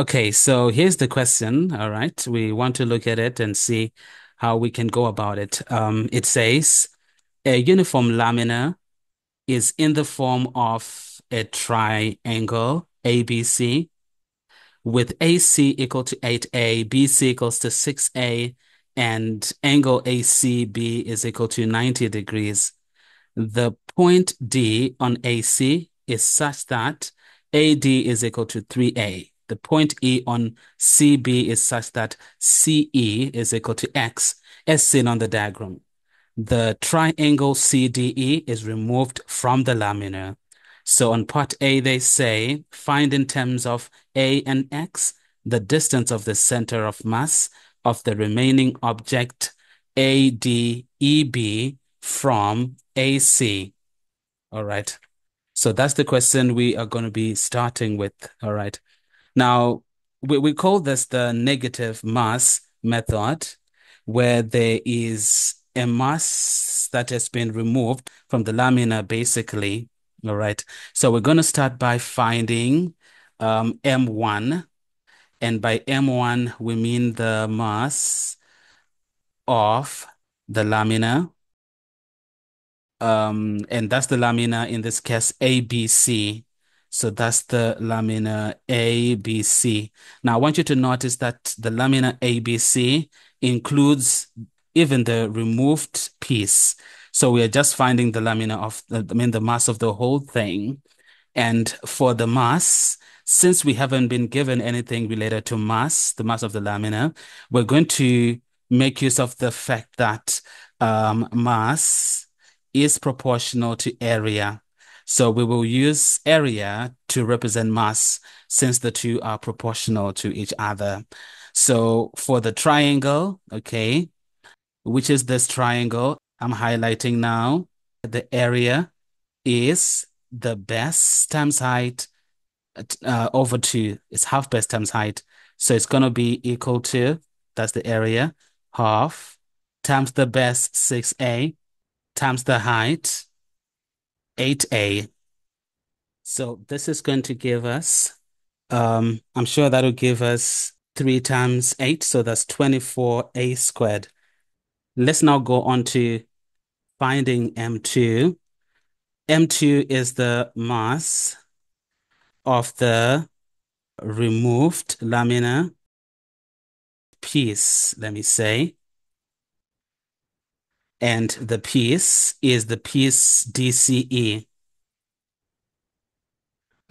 Okay, so here's the question. All right. We want to look at it and see how we can go about it. It says a uniform lamina is in the form of a triangle ABC with AC equal to 8A, BC equals to 6A, and angle ACB is equal to 90 degrees. The point D on AC is such that AD is equal to 3A. The point E on CB is such that CE is equal to X, as seen on the diagram. The triangle CDE is removed from the lamina. So on part A, they say, find in terms of A and X the distance of the center of mass of the remaining object ADEB from AC. All right. So that's the question we are going to be starting with. All right. Now, we call this the negative mass method, where there is a mass that has been removed from the lamina, basically. All right. So we're going to start by finding M1. And by M1, we mean the mass of the lamina. And that's the lamina, in this case, ABC. So that's the lamina ABC. Now, I want you to notice that the lamina ABC includes even the removed piece. So we are just finding the lamina of, the mass of the whole thing. And for the mass, since we haven't been given anything related to mass, the mass of the lamina, we're going to make use of the fact that mass is proportional to area. So we will use area to represent mass since the two are proportional to each other. So for the triangle, okay, which is this triangle I'm highlighting now, the area is the base times height over 2. It's half base times height. So it's going to be equal to, that's the area, half times the base, 6A, times the height, 8A. So this is going to give us, I'm sure that'll give us 3 times 8. So that's 24A squared. Let's now go on to finding M2. M2 is the mass of the removed lamina piece, let me say. And the piece is the piece DCE.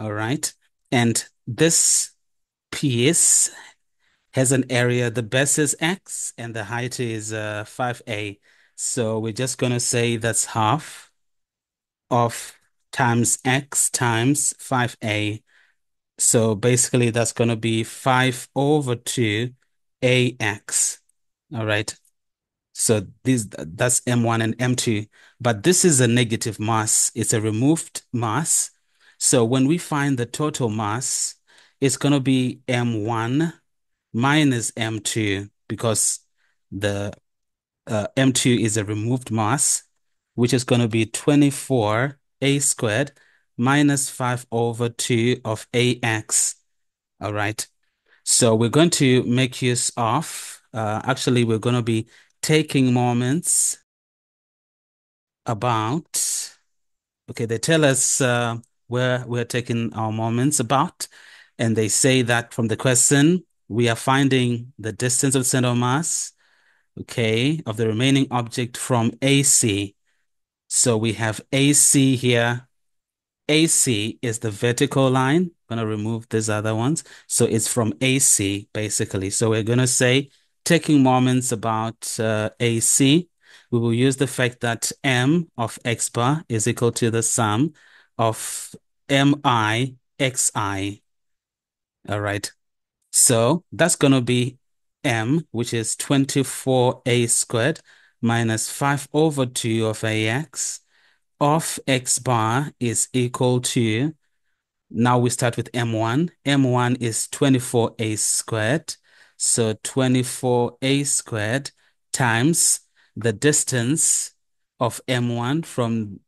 All right. And this piece has an area, the base is X and the height is 5A. So we're just going to say that's half of times X times 5A. So basically that's going to be 5 over 2 AX. All right. So that's M1 and M2. But this is a negative mass. It's a removed mass. So when we find the total mass, it's going to be M1 minus M2, because the M2 is a removed mass, which is going to be 24A squared minus 5 over 2 of AX. All right. So we're going to make use of, actually, we're going to be taking moments about, okay, they tell us where we're taking our moments about, and they say that from the question, we are finding the distance of the center of mass, okay, of the remaining object from AC. So we have AC here. AC is the vertical line. I'm going to remove these other ones. So it's from AC, basically. So we're going to say, taking moments about AC, we will use the fact that M of X bar is equal to the sum of MI XI. All right. So that's going to be M, which is 24A squared minus 5 over 2 of AX of X bar is equal to, now we start with M1. M1 is 24A squared. So 24A squared times the distance of M1 from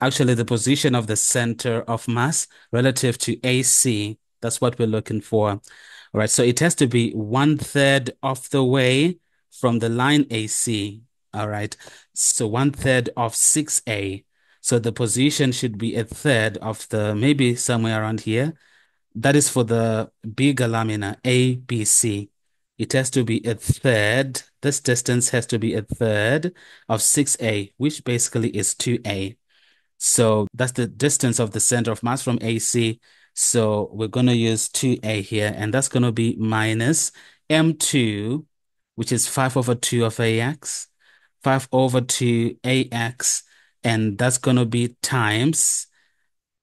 actually the position of the center of mass relative to AC. That's what we're looking for. All right, so it has to be 1/3 of the way from the line AC. All right, so 1/3 of 6A. So the position should be 1/3 of the, maybe somewhere around here. That is for the bigger lamina, ABC. It has to be 1/3. This distance has to be 1/3 of 6A, which basically is 2A. So that's the distance of the center of mass from AC. So we're going to use 2A here, and that's going to be minus M2, which is 5/2 of AX, 5/2 AX, and that's going to be times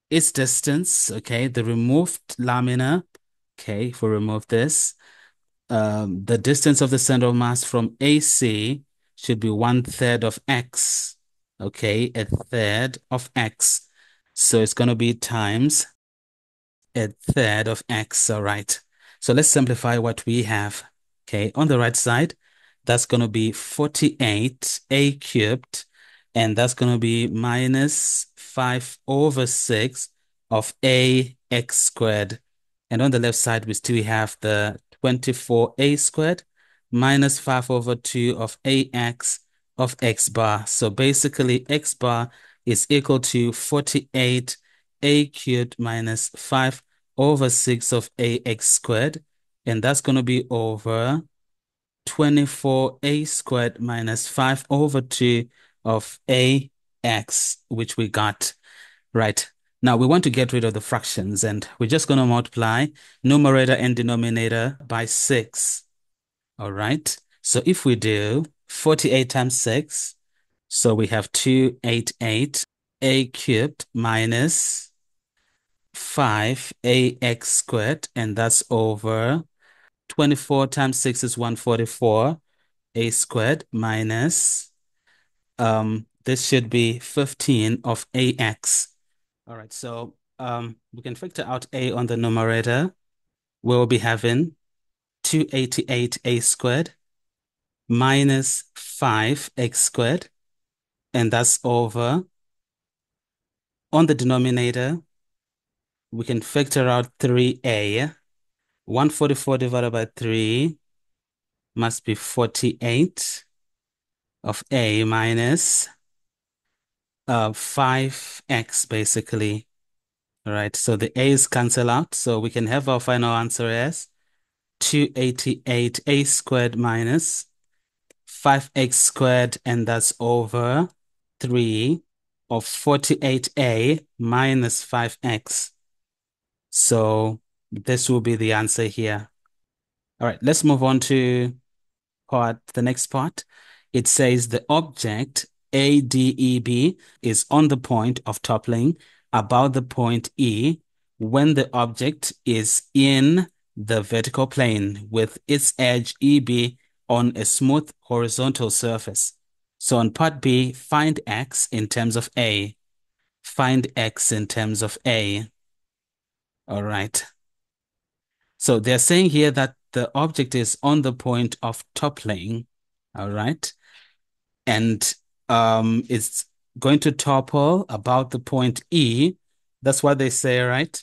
its distance, okay, the removed lamina, okay, if we remove this, the distance of the center of mass from AC should be 1/3 of X, okay, 1/3 of X. So it's going to be times 1/3 of X, all right. So let's simplify what we have, okay. On the right side, that's going to be 48A cubed, and that's going to be minus 5/6 of AX squared. And on the left side, we still have the 24A squared minus 5/2 of AX of X bar. So basically, X bar is equal to 48A cubed minus 5/6 of AX squared. And that's going to be over 24A squared minus 5/2 of AX, which we got. Right. Now we want to get rid of the fractions, and we're just going to multiply numerator and denominator by 6. All right. So if we do 48 times 6, so we have 288A cubed minus 5AX squared, and that's over 24 times 6 is 144. A squared minus, this should be 15 of AX. All right, so we can factor out A on the numerator. We'll be having 288A squared minus 5X squared, and that's over. On the denominator, we can factor out 3A. 144 divided by 3 must be 48 of A minus 5X, basically. All right, so the A's cancel out, so we can have our final answer as 288A squared minus 5X squared, and that's over 3 of 48A minus 5X. So this will be the answer here. All right, let's move on to the next part. It says the object ADEB is on the point of toppling about the point E when the object is in the vertical plane with its edge EB on a smooth horizontal surface. So on part B, find X in terms of A. Find X in terms of A. All right. So they're saying here that the object is on the point of toppling. All right. And it's going to topple about the point E. That's what they say, right?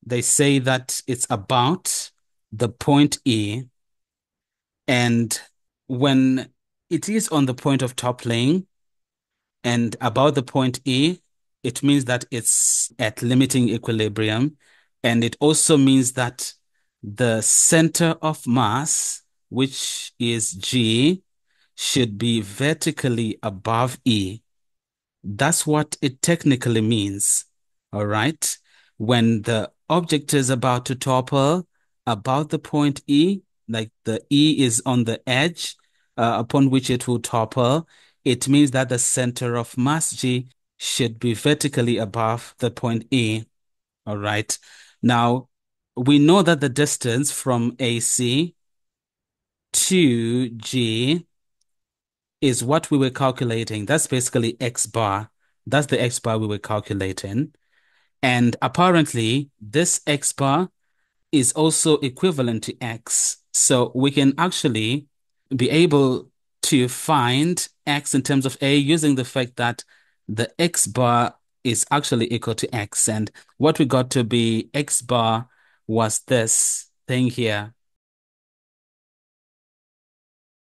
They say that it's about the point E. And when it is on the point of toppling and about the point E, it means that it's at limiting equilibrium. And it also means that the center of mass, which is G, should be vertically above E. That's what it technically means. All right. When the object is about to topple about the point E, like the E is on the edge upon which it will topple, it means that the center of mass G should be vertically above the point E. All right. Now, we know that the distance from AC to G is what we were calculating. That's basically X bar. That's the X bar we were calculating. And apparently, this X bar is also equivalent to X. So we can actually be able to find X in terms of A using the fact that the X bar is actually equal to X. And what we got to be X bar was this thing here.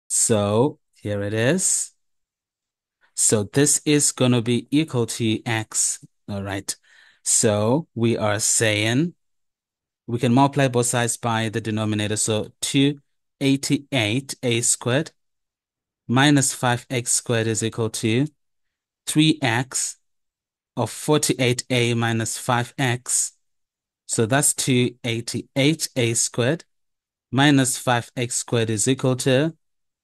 So here it is. So this is going to be equal to x. All right. So we are saying we can multiply both sides by the denominator. So 288a squared minus 5x squared is equal to 3x of 48a minus 5x. So that's 288a squared minus 5x squared is equal to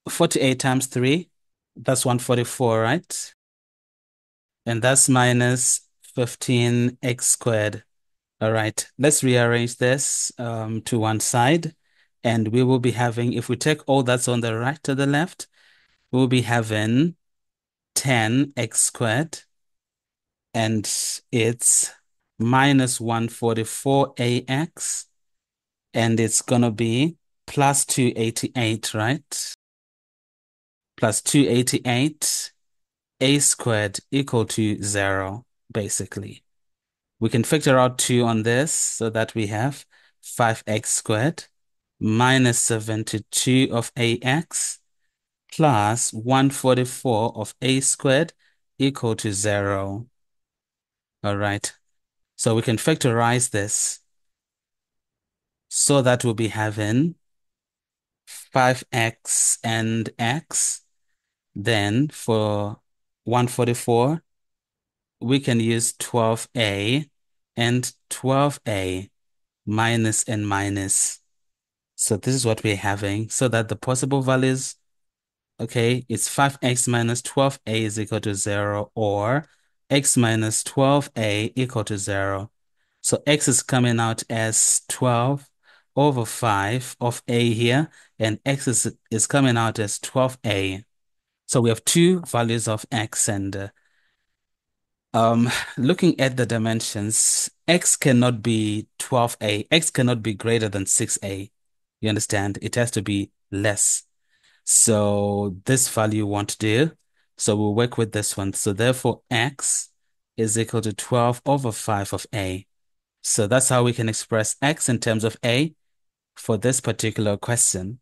48 times 3. That's 144, right? And that's minus 15x squared. All right, let's rearrange this to one side. And we will be having, if we take all that's on the right to the left, we'll be having 10x squared. And it's minus 144ax. And it's going to be plus 288, right? Plus 288 a squared equal to 0, basically. We can factor out 2 on this so that we have 5x squared minus 72 of ax plus 144 of a squared equal to 0. All right. So we can factorize this so that we'll be having 5x and x. Then for 144, we can use 12a and 12a minus and minus. So this is what we're having, so that the possible values, okay, it's 5x minus 12a is equal to 0, or x minus 12a equal to 0. So x is coming out as 12 over 5 of a here, and x is coming out as 12a. So we have two values of x, and looking at the dimensions, x cannot be 12a. X cannot be greater than 6a. You understand? It has to be less. So this value won't do. So we'll work with this one. So therefore, x is equal to 12 over 5 of a. So that's how we can express x in terms of a for this particular question.